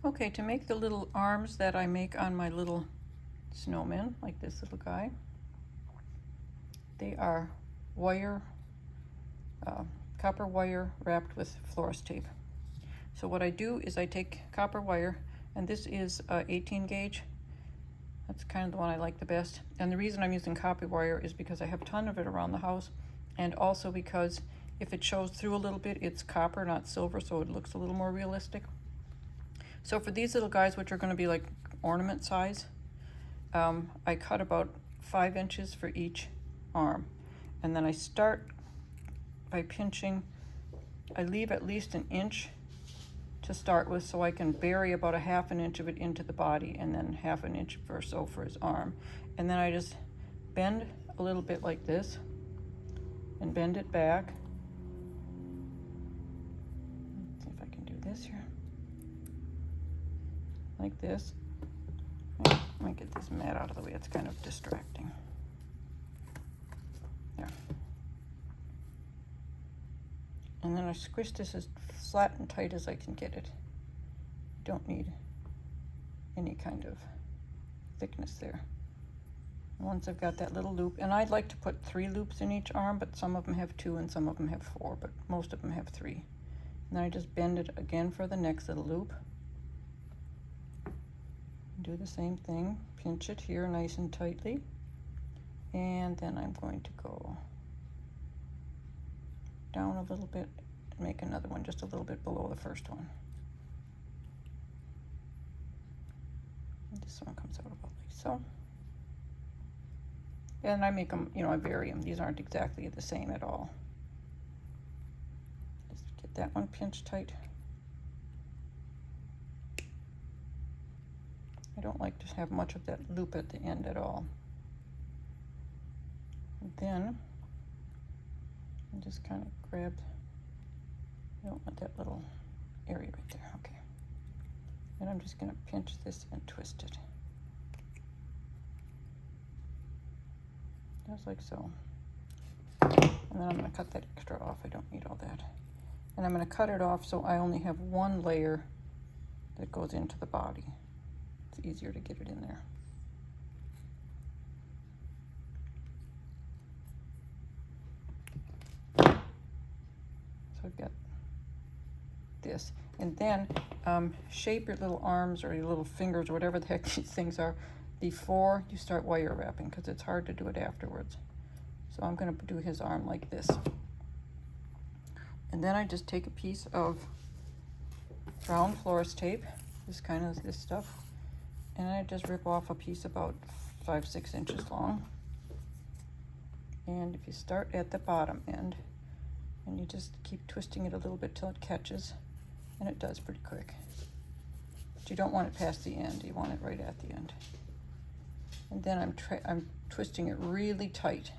Okay, to make the little arms that I make on my little snowmen, like this little guy, they are wire, copper wire wrapped with florist tape. So what I do is I take copper wire, and this is 18 gauge. That's kind of the one I like the best. And the reason I'm using copper wire is because I have a ton of it around the house, and also because if it shows through a little bit, it's copper, not silver, so it looks a little more realistic. So for these little guys, which are going to be like ornament size, I cut about 5 inches for each arm. And then I start by pinching. I leave at least an inch to start with, so I can bury about a half an inch of it into the body, and then half an inch or so for his arm. And then I just bend a little bit like this and bend it back. Let's see if I can do this here. Like this. Let me get this mat out of the way, it's kind of distracting. There. And then I squish this as flat and tight as I can get it. Don't need any kind of thickness there. Once I've got that little loop, and I'd like to put 3 loops in each arm, but some of them have 2 and some of them have 4, but most of them have 3. And then I just bend it again for the next little loop. Do the same thing, pinch it here nice and tightly, and then I'm going to go down a little bit and make another one just a little bit below the first one. And this one comes out about like so. And I make them, I vary them. These aren't exactly the same at all. Just get that one pinched tight. I don't like to have much of that loop at the end at all. And then I just kind of grab, I don't want that little area right there, okay. And I'm just gonna pinch this and twist it. Just like so. And then I'm gonna cut that extra off, I don't need all that. And I'm gonna cut it off so I only have one layer that goes into the body. It's easier to get it in there. So I've got this. And then shape your little arms or your little fingers or whatever the heck these things are before you start wire wrapping, because it's hard to do it afterwards. So I'm going to do his arm like this. And then I just take a piece of brown florist tape, this stuff, and I just rip off a piece about 5-6 inches long. And if you start at the bottom end and you just keep twisting it a little bit till it catches, and it does pretty quick. But you don't want it past the end, you want it right at the end. And then I'm twisting it really tight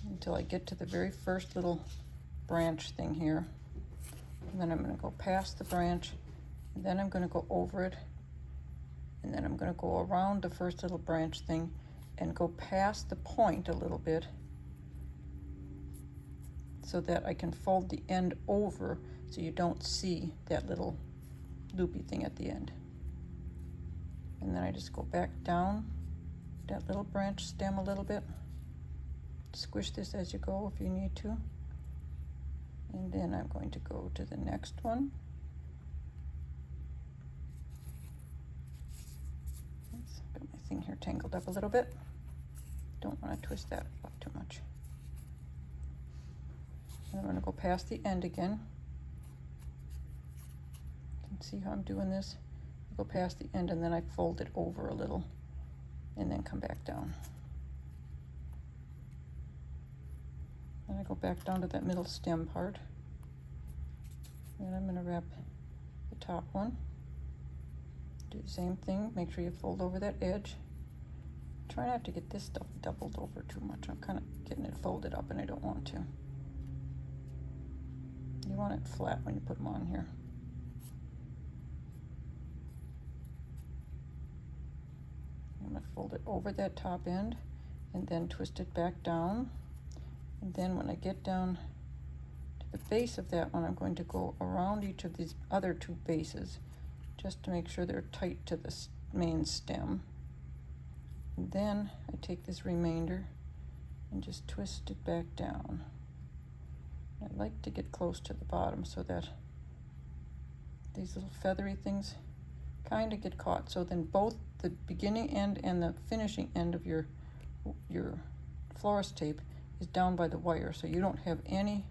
until I get to the very first little branch thing here. And then I'm going to go past the branch, and then I'm going to go over it, and then I'm going to go around the first little branch thing and go past the point a little bit so that I can fold the end over so you don't see that little loopy thing at the end. And then I just go back down that little branch stem a little bit. Squish this as you go if you need to. And then I'm going to go to the next one. Let's get my thing here tangled up a little bit. Don't want to twist that up too much. And I'm going to go past the end again. You can see how I'm doing this. I go past the end and then I fold it over a little and then come back down. Then I go back down to that middle stem part. And I'm going to wrap the top one. Do the same thing, make sure you fold over that edge. Try not to get this stuff doubled over too much. I'm kind of getting it folded up and I don't want to. You want it flat when you put them on here. I'm going to fold it over that top end and then twist it back down. And then when I get down to the base of that one, I'm going to go around each of these other two bases just to make sure they're tight to the main stem. And then I take this remainder and just twist it back down. I like to get close to the bottom so that these little feathery things kind of get caught. So then both the beginning end and the finishing end of your florist tape is down by the wire, so you don't have any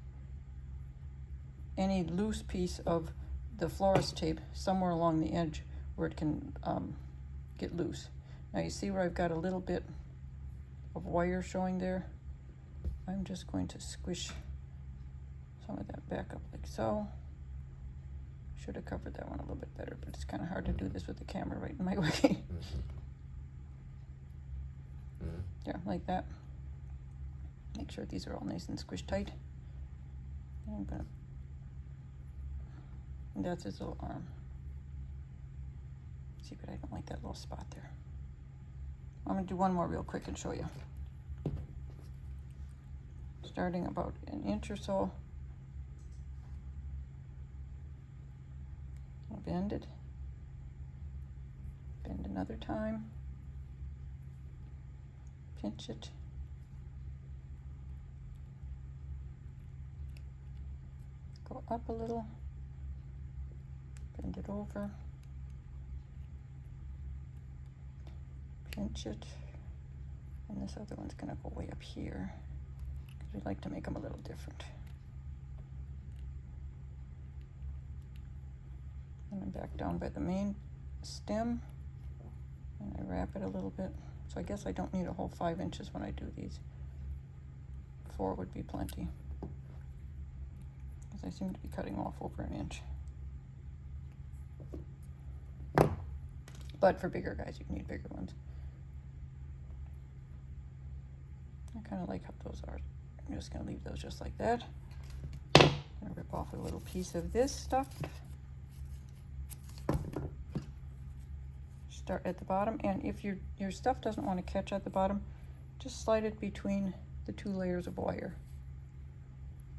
loose piece of the florist tape somewhere along the edge where it can get loose. Now you see where I've got a little bit of wire showing there? I'm just going to squish some of that back up like so. Should have covered that one a little bit better, but it's kind of hard to do this with the camera right in my way. Yeah, like that. Make sure these are all nice and squished tight. And that's his little arm. See, but I don't like that little spot there. I'm gonna do one more real quick and show you. Starting about an inch or so. I'll bend it. Bend another time. Pinch it. Go up a little. Bend it over. Pinch it. And this other one's gonna go way up here, because we like to make them a little different. And then back down by the main stem, and I wrap it a little bit. So I guess I don't need a whole 5 inches when I do these. 4 would be plenty, because I seem to be cutting off over an inch. But for bigger guys, you need bigger ones. I kind of like how those are. I'm just going to leave those just like that. I'm going to rip off a little piece of this stuff. Start at the bottom, and if your stuff doesn't want to catch at the bottom, just slide it between the 2 layers of wire.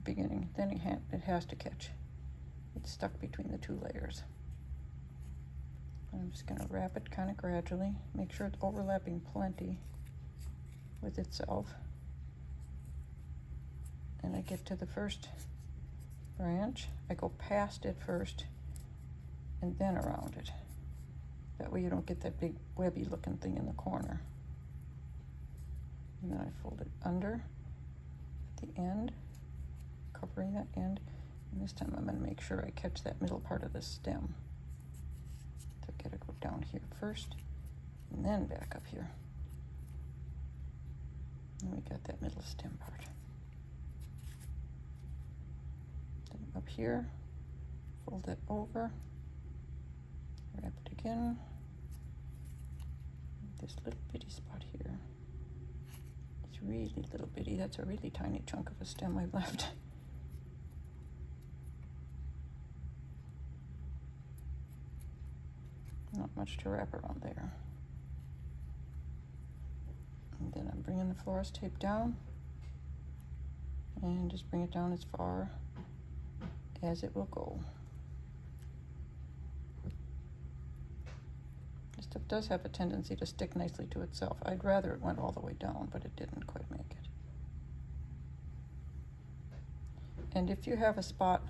Beginning, then it has to catch. It's stuck between the 2 layers. I'm just going to wrap it kind of gradually. Make sure it's overlapping plenty with itself. And I get to the first branch. I go past it first and then around it. That way you don't get that big webby looking thing in the corner. And then I fold it under at the end, covering that end. And this time I'm going to make sure I catch that middle part of the stem. So I gotta go down here first and then back up here. And we got that middle stem part. Then up here, fold it over, wrap it again. This little bitty spot here. It's really little bitty. That's a really tiny chunk of a stem I've left. Not much to wrap around there. And then I'm bringing the florist tape down and just bring it down as far as it will go. This stuff does have a tendency to stick nicely to itself. I'd rather it went all the way down, but it didn't quite make it. And if you have a spot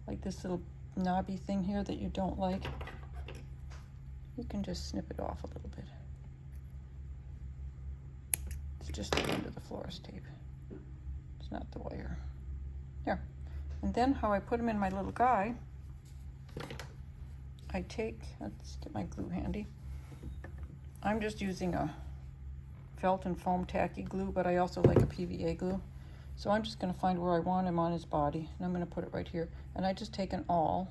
like this little knobby thing here that you don't like, you can just snip it off a little bit. It's just the end of the florist tape. It's not the wire. There. And then how I put them in my little guy, I take, let's get my glue handy. I'm just using a felt and foam tacky glue, but I also like a PVA glue. So I'm just going to find where I want him on his body, and I'm going to put it right here. And I just take an awl,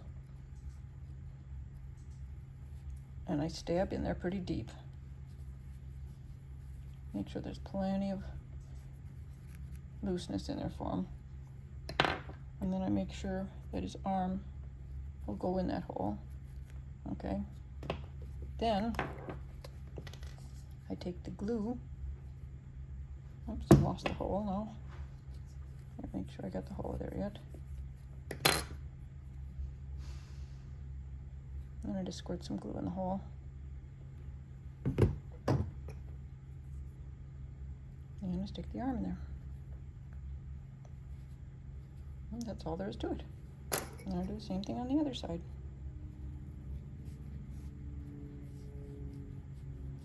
and I stab in there pretty deep. Make sure there's plenty of looseness in there for him. And then I make sure that his arm will go in that hole. Okay. Then I take the glue. Oops, I lost the hole now. Make sure I got the hole there yet. And I just squirt some glue in the hole. And I stick the arm in there. And that's all there is to it. And I'll do the same thing on the other side.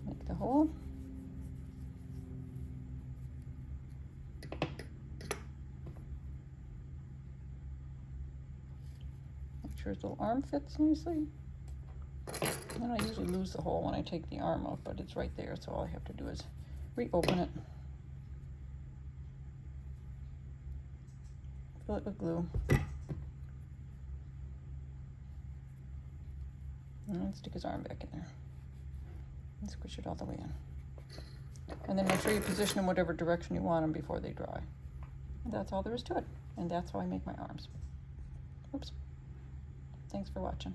Make the hole. Make sure his little arm fits nicely. And I usually lose the hole when I take the arm out, but it's right there, so all I have to do is reopen it. Fill it with glue. And stick his arm back in there. And squish it all the way in. And then make sure you position them whatever direction you want them before they dry. And that's all there is to it. And that's how I make my arms. Oops. Thanks for watching.